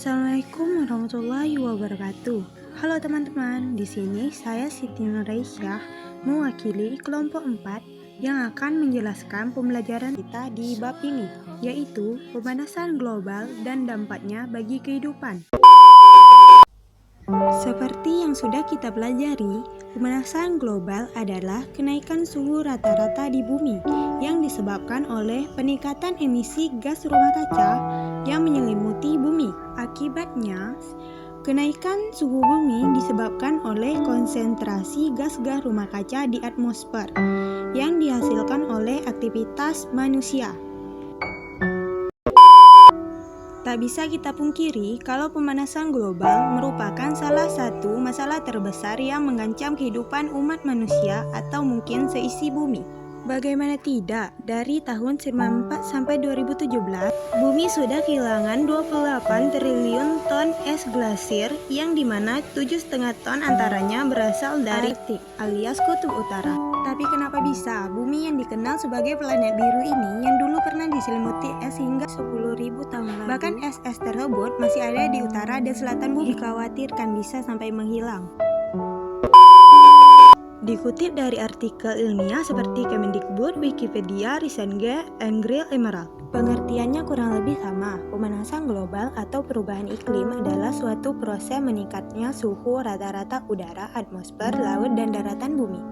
Assalamualaikum warahmatullahi wabarakatuh. Halo teman-teman, di sini saya Siti Nuraisyah mewakili kelompok 4 yang akan menjelaskan pembelajaran kita di bab ini, yaitu pemanasan global dan dampaknya bagi kehidupan. Seperti yang sudah kita pelajari, pemanasan global adalah kenaikan suhu rata-rata di bumi yang disebabkan oleh peningkatan emisi gas rumah kaca yang menyelimuti bumi. Akibatnya, kenaikan suhu bumi disebabkan oleh konsentrasi gas-gas rumah kaca di atmosfer yang dihasilkan oleh aktivitas manusia. Tak bisa kita pungkiri kalau pemanasan global merupakan salah satu masalah terbesar yang mengancam kehidupan umat manusia atau mungkin seisi bumi. Bagaimana tidak, dari tahun 1994 sampai 2017, bumi sudah kehilangan 28 triliun ton es glasir yang dimana 7,5 ton antaranya berasal dari Arktik alias Kutub Utara. Tapi kenapa bisa bumi yang dikenal sebagai planet biru ini yang dulu pernah diselimuti es hingga 10.000 tahun lalu, bahkan es-es tersebut masih ada di utara dan selatan bumi, dikhawatirkan bisa sampai menghilang. Dikutip dari artikel ilmiah seperti Kemendikbud, Wikipedia, Risengge, Engril Emerald. Pengertiannya kurang lebih sama. Pemanasan global atau perubahan iklim adalah suatu proses meningkatnya suhu rata-rata udara, atmosfer, laut, dan daratan bumi.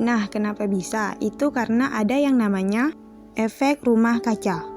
Nah, kenapa bisa? Itu karena ada yang namanya efek rumah kaca.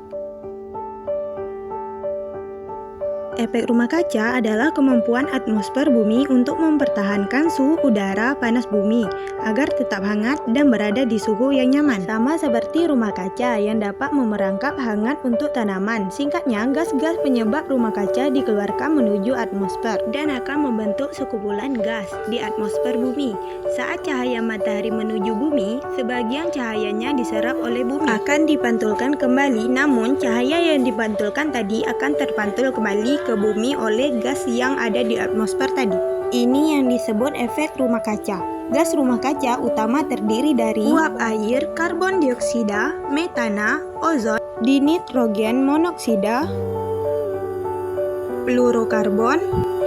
Efek rumah kaca adalah kemampuan atmosfer bumi untuk mempertahankan suhu udara panas bumi agar tetap hangat dan berada di suhu yang nyaman. Sama seperti rumah kaca yang dapat memerangkap hangat untuk tanaman. Singkatnya, gas-gas penyebab rumah kaca dikeluarkan menuju atmosfer dan akan membentuk sekumpulan gas di atmosfer bumi. Saat cahaya matahari menuju bumi, sebagian cahayanya diserap oleh bumi akan dipantulkan kembali, namun cahaya yang dipantulkan tadi akan terpantul kembali ke bumi oleh gas yang ada di atmosfer tadi. Ini yang disebut efek rumah kaca. Gas rumah kaca utama terdiri dari uap air, karbon dioksida, metana, ozon, dinitrogen monoksida, fluorokarbon,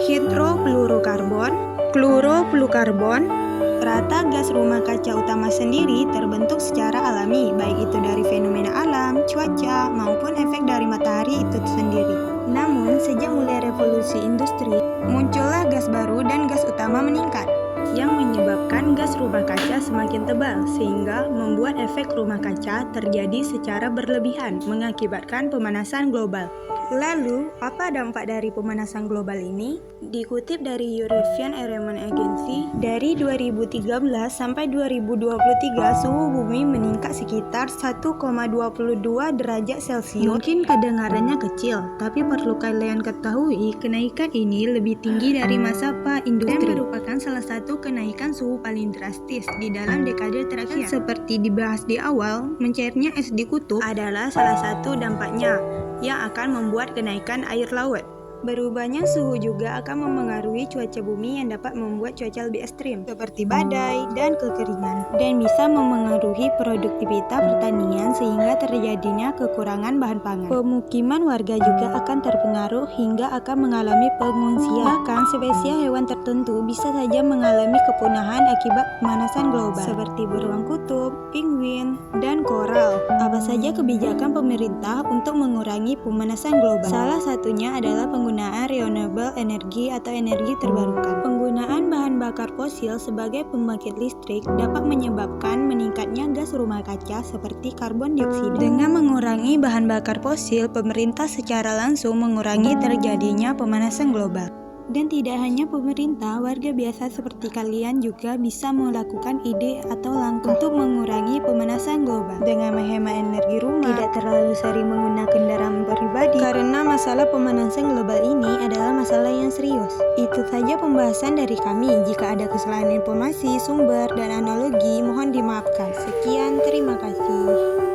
hidrofluorokarbon, klorofluorokarbon. Rata gas rumah kaca utama sendiri terbentuk secara alami, baik itu dari fenomena alam, cuaca, maupun efek dari matahari itu sendiri. Namun, sejak mulai revolusi industri, muncullah gas baru dan gas utama meningkat, yang menyebabkan gas rumah kaca semakin tebal, sehingga membuat efek rumah kaca terjadi secara berlebihan, mengakibatkan pemanasan global. Lalu, apa dampak dari pemanasan global ini? Dikutip dari European Environment Agency, dari 2013 sampai 2023 suhu bumi meningkat sekitar 1,22 derajat Celcius. Mungkin kedengarannya kecil, tapi perlu kalian ketahui kenaikan ini lebih tinggi dari masa pra-industri dan merupakan salah satu kenaikan suhu paling drastis di dalam dekade terakhir. Seperti dibahas di awal, mencairnya es di kutub adalah salah satu dampaknya yang akan membuat kenaikan air laut. Berubahnya suhu juga akan memengaruhi cuaca bumi yang dapat membuat cuaca lebih ekstrim, seperti badai dan kekeringan, dan bisa memengaruhi produktivitas pertanian sehingga terjadinya kekurangan bahan pangan. Pemukiman warga juga akan terpengaruh hingga akan mengalami pengungsian. Bahkan spesies hewan tertentu bisa saja mengalami kepunahan akibat pemanasan global, seperti beruang kutub, penguin, dan koral. Apa saja kebijakan pemerintah untuk mengurangi pemanasan global? Salah satunya adalah penggunaan renewable energy atau energi terbarukan. Penggunaan bahan bakar fosil sebagai pembangkit listrik dapat menyebabkan meningkatnya gas rumah kaca seperti karbon dioksida. Dengan mengurangi bahan bakar fosil, pemerintah secara langsung mengurangi terjadinya pemanasan global. Dan tidak hanya pemerintah, warga biasa seperti kalian juga bisa melakukan ide atau langkah untuk mengurangi pemanasan global dengan menghemat energi rumah, tidak terlalu sering menggunakan kendaraan pribadi, karena masalah pemanasan global ini adalah masalah yang serius. Itu saja pembahasan dari kami. Jika ada kesalahan informasi, sumber, dan analogi, mohon dimaafkan. Sekian, terima kasih.